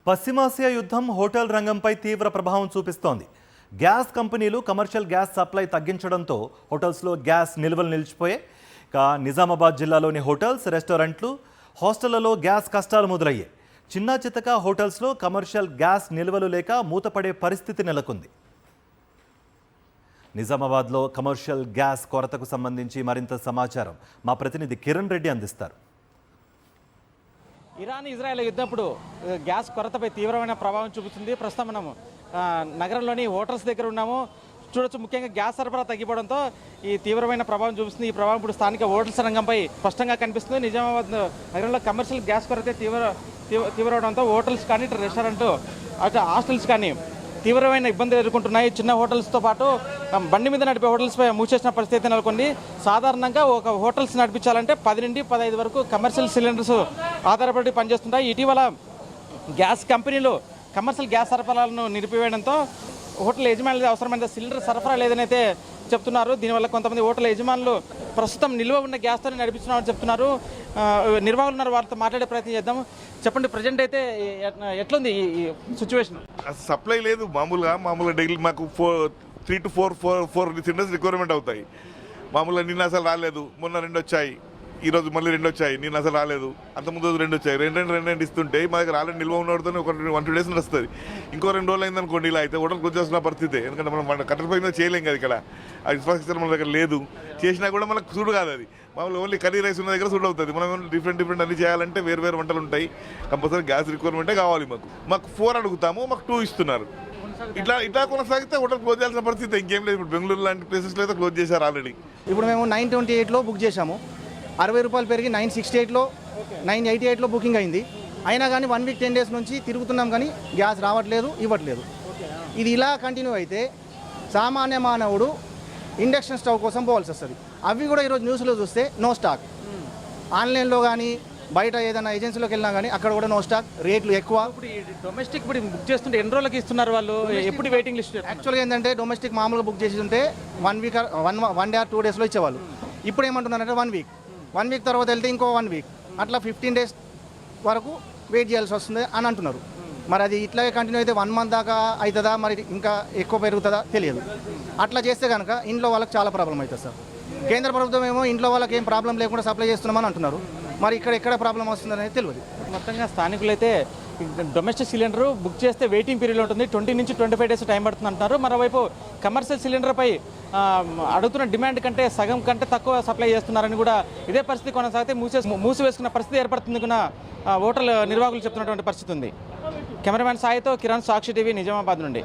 పశ్చిమాసియా యుద్ధం హోటల్ రంగంపై తీవ్ర ప్రభావం చూపిస్తోంది. గ్యాస్ కంపెనీలు కమర్షియల్ గ్యాస్ సప్లై తగ్గించడంతో హోటల్స్లో గ్యాస్ నిల్వలు నిలిచిపోయాయి. నిజామాబాద్ జిల్లాలోని హోటల్స్, రెస్టారెంట్లు, హాస్టళ్లలో గ్యాస్ కష్టాలు మొదలయ్యాయి. చిన్న చితక హోటల్స్లో కమర్షియల్ గ్యాస్ నిల్వలు లేక మూతపడే పరిస్థితి నెలకొంది. నిజామాబాద్లో కమర్షియల్ గ్యాస్ కొరతకు సంబంధించి మరింత సమాచారం మా ప్రతినిధి కిరణ్ రెడ్డి అందిస్తారు. ఇరాన్ ఇజ్రాయెల్ యుద్ధప్పుడు గ్యాస్ కొరతపై తీవ్రమైన ప్రభావం చూపుతుంది. ప్రస్తుతం మనం నగరంలోని హోటల్స్ దగ్గర ఉన్నాము. చూడొచ్చు, ముఖ్యంగా గ్యాస్ సరఫరా తగ్గిపోవడంతో ఈ తీవ్రమైన ప్రభావం చూపిస్తుంది. ఈ ప్రభావం ఇప్పుడు స్థానిక హోటల్స్ రంగంపై స్పష్టంగా కనిపిస్తుంది. నిజామాబాద్ నగరంలో కమర్షియల్ గ్యాస్ కొరత తీవ్రవడంతో హోటల్స్ కానీ, ఇటు రెస్టారెంట్, అటు హాస్టల్స్ కానీ తీవ్రమైన ఇబ్బందులు ఎదుర్కొంటున్నాయి. చిన్న హోటల్స్తో పాటు బండి మీద నడిపే హోటల్స్పై మూసేసిన పరిస్థితి నెలకొంది. సాధారణంగా ఒక హోటల్స్ నడిపించాలంటే 10 నుండి 15 వరకు కమర్షియల్ సిలిండర్స్ ఆధారపడి పనిచేస్తుంటాయి. ఇటీవల గ్యాస్ కంపెనీలు కమర్షియల్ గ్యాస్ సరఫరాలను నిలిపివేయడంతో హోటల్ యజమానులు అవసరమైన సిలిండర్ సరఫరా లేదని అయితే చెప్తున్నారు. దీనివల్ల కొంతమంది హోటల్ యజమానులు ప్రస్తుతం నిల్వ ఉన్న గ్యాస్తో నడిపిస్తున్నామని చెప్తున్నారు. నిర్వాహకులు ఉన్నారు, వారితో మాట్లాడే ప్రయత్నం చేద్దాం. చెప్పండి, ప్రజెంట్ అయితే ఎట్లుంది ఈ సిచ్యువేషన్? సప్లై లేదు. మామూలుగా డైలీ మాకు 3 to 4 సిలిండర్స్ రిక్వైర్మెంట్ అవుతాయి. మామూలుగా నిన్న అసలు రాలేదు, మొన్న 2 వచ్చాయి, ఈరోజు మళ్ళీ 2 వచ్చాయి, నిన్న అసలు రాలేదు, అంతకుముందు 2 వచ్చాయి. రెండు ఇస్తుంటే మా దగ్గర ఆల్రెడీ నిల్వ ఉన్నవాడితో ఒక 1-2 days వస్తుంది. ఇంకో 2 రోజులు అయిందనుకోండి, ఇలా అయితే హోటల్కి వచ్చేస్తున్న పరిస్థితి. ఎందుకంటే మనం కట్టెల పై మీద చేయలేం కదా, ఇక్కడ ఆ ఇన్ఫ్రాస్ట్రక్చర్ మన దగ్గర లేదు. చేసినా కూడా మనకు సూడు కాదు. అది మామూలు ఓన్లీ కర్రీ రైస్ ఉన్న దగ్గర సూట్ అవుతుంది. మనం డిఫరెంట్ అన్ని చేయాలంటే వేరు వంటలు ఉంటాయి. కంపల్సరీ గ్యాస్ రిక్వైర్మెంటే కావాలి. మాకు 4 అడుగుతాము, మాకు 2 ఇస్తున్నారు. ఇట్లా కొనసాగితే హోటల్ క్లోజ్ చేయాల్సిన పరిస్థితి. ఇంకేం లేదు. ఇప్పుడు బెంగళూరు లాంటి ప్లేసెస్లో అయితే క్లోజ్ చేశారు ఆల్రెడీ. ఇప్పుడు మేము 928లో బుక్ చేశాము. 60 రూపాయలు పెరిగి 968లో 988లో బుకింగ్ అయింది. అయినా కానీ 1 week 10 days నుంచి తిరుగుతున్నాం, కానీ గ్యాస్ రావట్లేదు, ఇవ్వట్లేదు. ఇది ఇలా కంటిన్యూ అయితే సామాన్య మానవుడు ఇండక్షన్ స్టవ్ కోసం పోవాల్సి వస్తుంది. అవి కూడా ఈరోజు న్యూస్లో చూస్తే నో స్టాక్. ఆన్లైన్లో కానీ బయట ఏదైనా ఏజెన్సీలోకి వెళ్ళినా కానీ అక్కడ కూడా నో స్టాక్, రేట్లు ఎక్కువ. ఇప్పుడు డొమెస్టిక్ ఇప్పుడు బుక్ చేస్తుంటే ఎన్ని రోజులకి ఇస్తున్నారు వాళ్ళు? ఎప్పుడు వెయిటింగ్ లిస్ట్? యాక్చువల్గా ఏంటంటే డొమెస్టిక్ మామూలుగా బుక్ చేసి ఉంటే 1 week 1 day or 2 daysలో ఇచ్చేవాళ్ళు. ఇప్పుడు ఏమంటున్నారంటే 1 week, 1 week తర్వాత వెళ్తే ఇంకో 1 week, అట్లా 15 days వరకు వెయిట్ చేయాల్సి వస్తుంది అని అంటున్నారు. మరి అది ఇట్లాగే కంటిన్యూ అయితే 1 month దాకా అవుతుందా, మరి ఇంకా ఎక్కువ పెరుగుతుందా తెలియదు. అట్లా చేస్తే కనుక ఇంట్లో వాళ్ళకి చాలా ప్రాబ్లం అవుతుంది సార్. కేంద్ర ప్రభుత్వం ఏమో ఇంట్లో వాళ్ళకి ఏం ప్రాబ్లం లేకుండా సప్లై చేస్తున్నామని అంటున్నారు. మరి ఎక్కడ ప్రాబ్లం వస్తుందనేది తెలియదు. మొత్తంగా స్థానికులు అయితే డొమెస్టిక్ సిలిండర్ బుక్ చేస్తే వెయిటింగ్ పీరియడ్ ఉంటుంది. 20 నుంచి 25 days టైం పడుతుంది అంటున్నారు. మరోవైపు కమర్షియల్ సిలిండర్పై అడుగుతున్న డిమాండ్ కంటే సగం కంటే తక్కువ సప్లై చేస్తున్నారని కూడా ఇదే పరిస్థితి కొనసాగితే మూసివేసుకున్న పరిస్థితి ఏర్పడుతుంది కూడా హోటల్ నిర్వాహకులు చెప్తున్నటువంటి పరిస్థితి ఉంది. కెమెరామ్యాన్ సాయితో కిరణ్, సాక్షి టీవీ, నిజామాబాద్ నుండి.